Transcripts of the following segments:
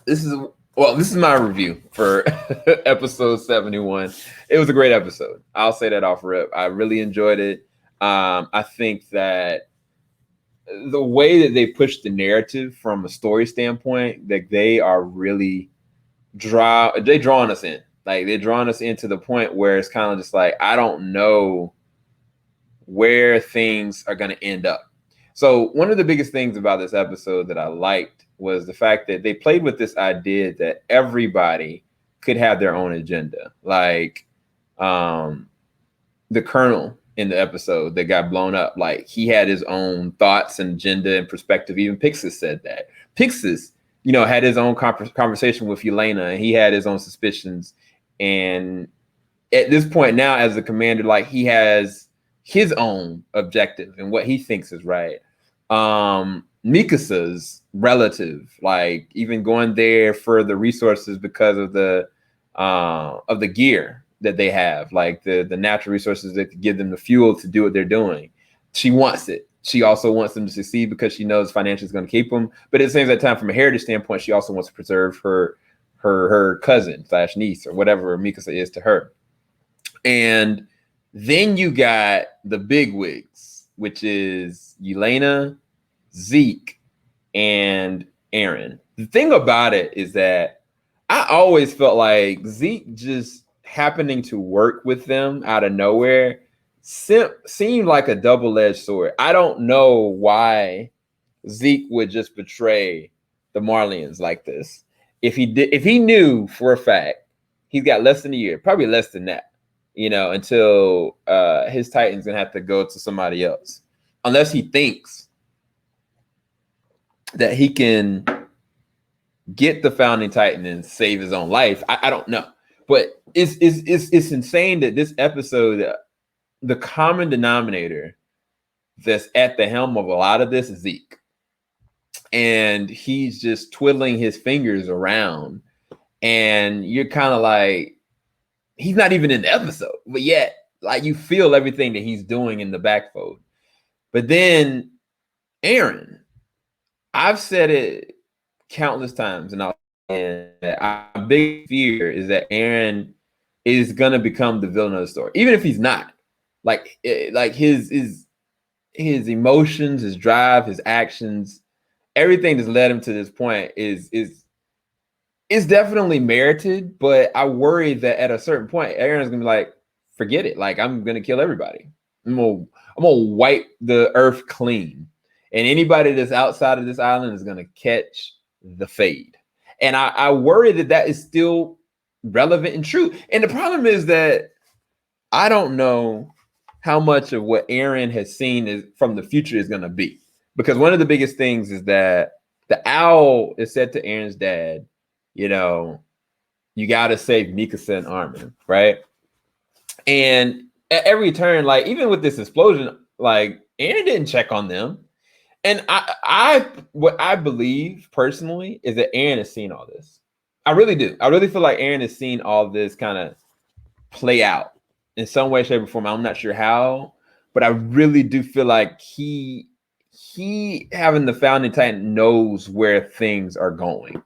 this is my review for episode 71. It was a great episode. I'll say that off rip. I really enjoyed it. I think that the way that they push the narrative from a story standpoint, that they are really drawing us in. Like they're drawing us in to the point where it's kind of just like, I don't know where things are going to end up. So one of the biggest things about this episode that I liked was the fact that they played with this idea that everybody could have their own agenda. Like the Colonel in the episode that got blown up, like he had his own thoughts and agenda and perspective. Even Pixis said that. Pixis, had his own conversation with Yelena, and he had his own suspicions. And at this point now, as a commander, like he has his own objective and what he thinks is right. Mikasa's relative, like even going there for the resources because of the gear that they have, like the natural resources that could give them the fuel to do what they're doing. She wants it. She also wants them to succeed because she knows financially is going to keep them. But at the same time, from a heritage standpoint, she also wants to preserve her cousin / niece or whatever Mikasa is to her. And then you got the big wigs, which is Yelena, Zeke, and Eren. The thing about it is that I always felt like Zeke just happening to work with them out of nowhere seemed like a double-edged sword. I don't know why Zeke would just betray the Marleyans like this. If he knew for a fact he's got less than a year, probably less than that, until his Titan's gonna have to go to somebody else, unless he thinks that he can get the founding Titan and save his own life. I don't know, but it's insane that this episode, the common denominator that's at the helm of a lot of this is Zeke. And he's just twiddling his fingers around. And you're kind of like, he's not even in the episode, but yet, like, you feel everything that he's doing in the backfold. But then Eren, I've said it countless times, and our big fear is that Eren is gonna become the villain of the story, even if he's not. Like his emotions, his drive, his actions, everything that's led him to this point is definitely merited. But I worry that at a certain point, Eren's gonna be like, forget it. Like, I'm gonna kill everybody. I'm gonna wipe the earth clean, and anybody that's outside of this island is gonna catch the fade. And I worry that is still relevant and true. And the problem is that I don't know how much of what Eren has seen is from the future is going to be. Because one of the biggest things is that the owl is said to Eren's dad, you got to save Mikasa and Armin, right? And at every turn, like, even with this explosion, like, Eren didn't check on them. And what I believe personally is that Eren has seen all this. I really do. I really feel like Eren has seen all this kind of play out in some way, shape, or form. I'm not sure how, but I really do feel like he having the founding Titan knows where things are going.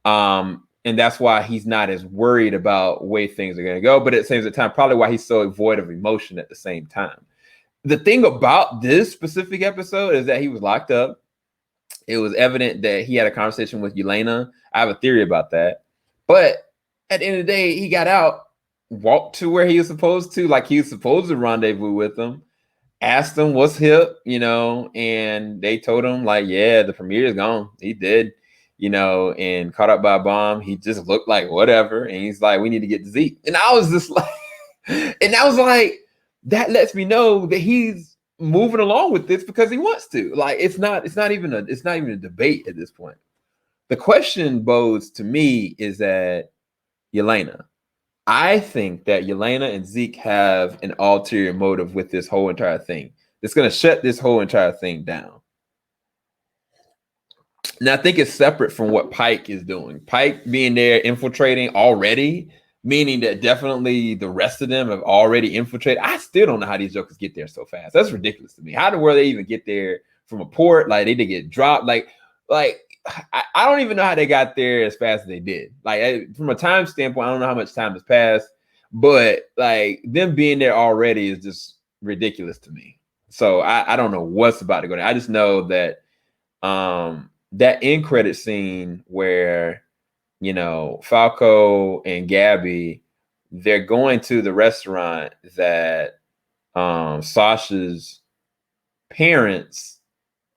And that's why he's not as worried about where things are going to go. But at the same time, probably why he's so void of emotion at the same time. The thing about this specific episode is that he was locked up. It was evident that he had a conversation with Yelena. I have a theory about that. But at the end of the day, he got out, walked to where he was supposed to, like he was supposed to rendezvous with them, asked them what's hip, and they told him, like, yeah, the premiere is gone. He did, and caught up by a bomb. He just looked like whatever. And he's like, we need to get to Zeke. And I was just like, that lets me know that he's moving along with this because he wants to. Like, it's not even a debate at this point. The question bodes to me is that Yelena. I think that Yelena and Zeke have an ulterior motive with this whole entire thing. It's going to shut this whole entire thing down. Now, I think it's separate from what Pike is doing. Pike being there, infiltrating already, meaning that definitely the rest of them have already infiltrated. I still don't know how these jokers get there so fast. That's ridiculous to me. How the world they even get there from a port? Like, they get dropped. Like I don't even know how they got there as fast as they did. Like from a time standpoint, I don't know how much time has passed, but like them being there already is just ridiculous to me. So I don't know what's about to go down. I just know that that end credit scene where Falco and Gabby, they're going to the restaurant that Sasha's parents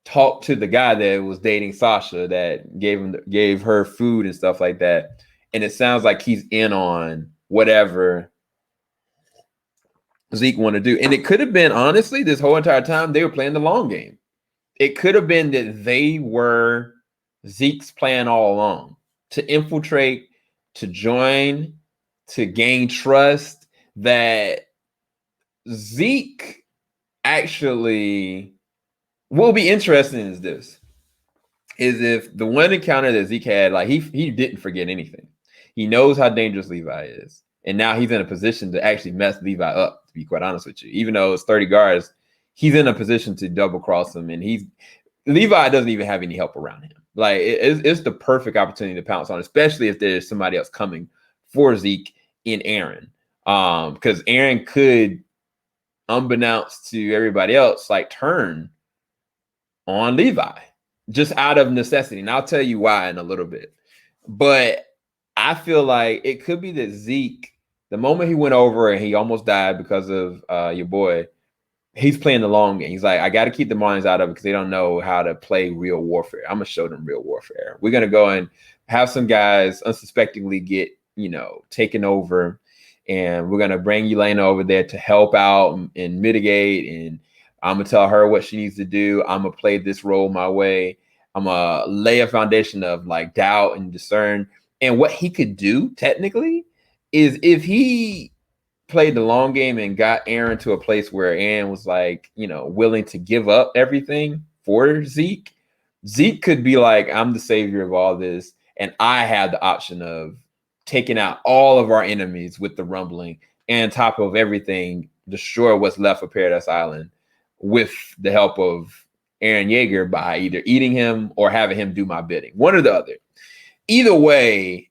talked to the guy that was dating Sasha, that gave her food and stuff like that. And it sounds like he's in on whatever Zeke want to do. And it could have been, honestly, this whole entire time they were playing the long game. It could have been that they were Zeke's plan all along, to infiltrate, to join, to gain trust. That Zeke actually will be interesting is if the one encounter that Zeke had, like he didn't forget anything. He knows how dangerous Levi is. And now he's in a position to actually mess Levi up, to be quite honest with you. Even though it's 30 guards, he's in a position to double cross him. And Levi doesn't even have any help around him. Like it's the perfect opportunity to pounce on, especially if there's somebody else coming for Zeke in Aaron. Because Aaron could, unbeknownst to everybody else, like turn on Levi just out of necessity. And I'll tell you why in a little bit. But I feel like it could be that Zeke, the moment he went over and he almost died because of your boy, he's playing the long game. He's like, I got to keep the Marlins out of it because they don't know how to play real warfare. I'm going to show them real warfare. We're going to go and have some guys unsuspectingly get, taken over. And we're going to bring Yelena over there to help out and mitigate. And I'm going to tell her what she needs to do. I'm going to play this role my way. I'm going to lay a foundation of like doubt and discern. And what he could do technically is if he played the long game and got Aaron to a place where Aaron was like, willing to give up everything for Zeke, Zeke could be like, I'm the savior of all this. And I have the option of taking out all of our enemies with the rumbling, and on top of everything, destroy what's left of Paradise Island with the help of Aaron Yeager by either eating him or having him do my bidding. One or the other. Either way,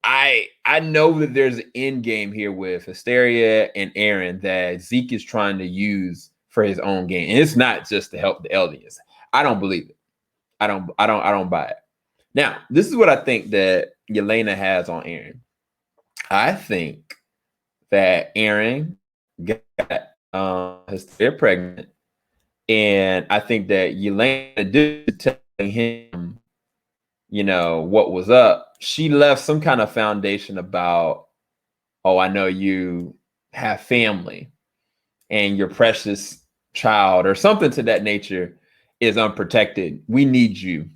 I know that there's an end game here with Hysteria and Aaron that Zeke is trying to use for his own gain. And it's not just to help the Eldians. I don't believe it. I don't buy it. Now, this is what I think that Yelena has on Aaron. I think that Aaron got Hysteria pregnant. And I think that Yelena did telling him, what was up. She left some kind of foundation about, oh, I know you have family and your precious child or something to that nature is unprotected. We need you.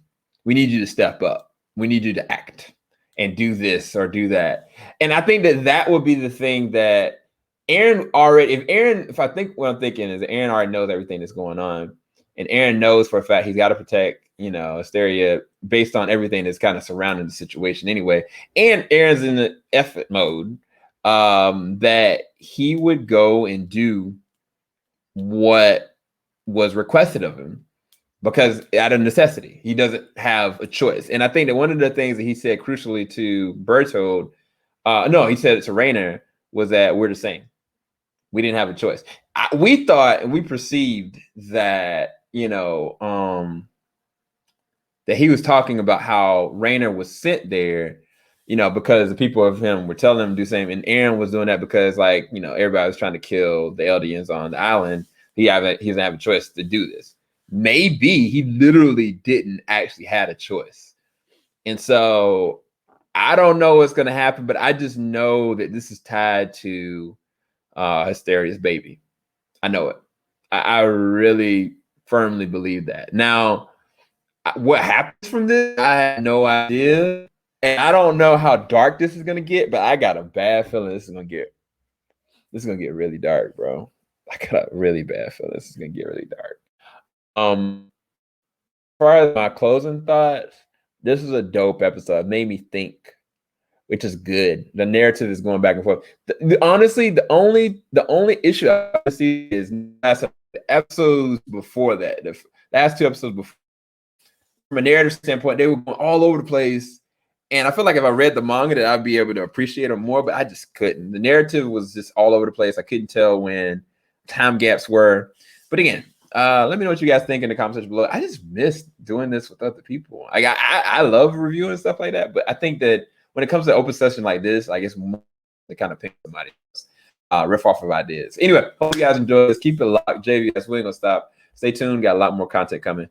We need you to step up. We need you to act and do this or do that. And I think that would be the thing that Aaron already, if I think what I'm thinking is Aaron already knows everything that's going on. And Aaron knows for a fact he's got to protect, Hysteria based on everything that's kind of surrounding the situation anyway. And Aaron's in the effort mode that he would go and do what was requested of him because out of necessity, he doesn't have a choice. And I think that one of the things that he said crucially to Berthold, he said it to Rainer, was that we're the same. We didn't have a choice. We thought and we perceived that, that he was talking about how Rainer was sent there, because the people of him were telling him to do the same. And Aaron was doing that because, everybody was trying to kill the Eldians on the island. He doesn't have a choice to do this. Maybe he literally didn't actually have a choice. And so I don't know what's going to happen, but I just know that this is tied to Hysteria's baby. I know it. I really firmly believe that. Now, what happens from this, I have no idea. And I don't know how dark this is going to get, but I got a bad feeling this is going to get really dark, bro. I got a really bad feeling this is going to get really dark. As far as my closing thoughts, this is a dope episode. It made me think, which is good. The narrative is going back and forth. Honestly, the only issue I see is the episodes before that. The last two episodes before, from a narrative standpoint, they were going all over the place. And I feel like if I read the manga, that I'd be able to appreciate them more, but I just couldn't. The narrative was just all over the place. I couldn't tell when time gaps were. But again, let me know what you guys think in the comment section below. I just miss doing this with other people. Like I love reviewing stuff like that, but I think that when it comes to open session like this, like it's more to kind of pick somebody else, riff off of ideas. Anyway, hope you guys enjoy this. Keep it locked. JVS, we ain't gonna stop. Stay tuned. Got a lot more content coming.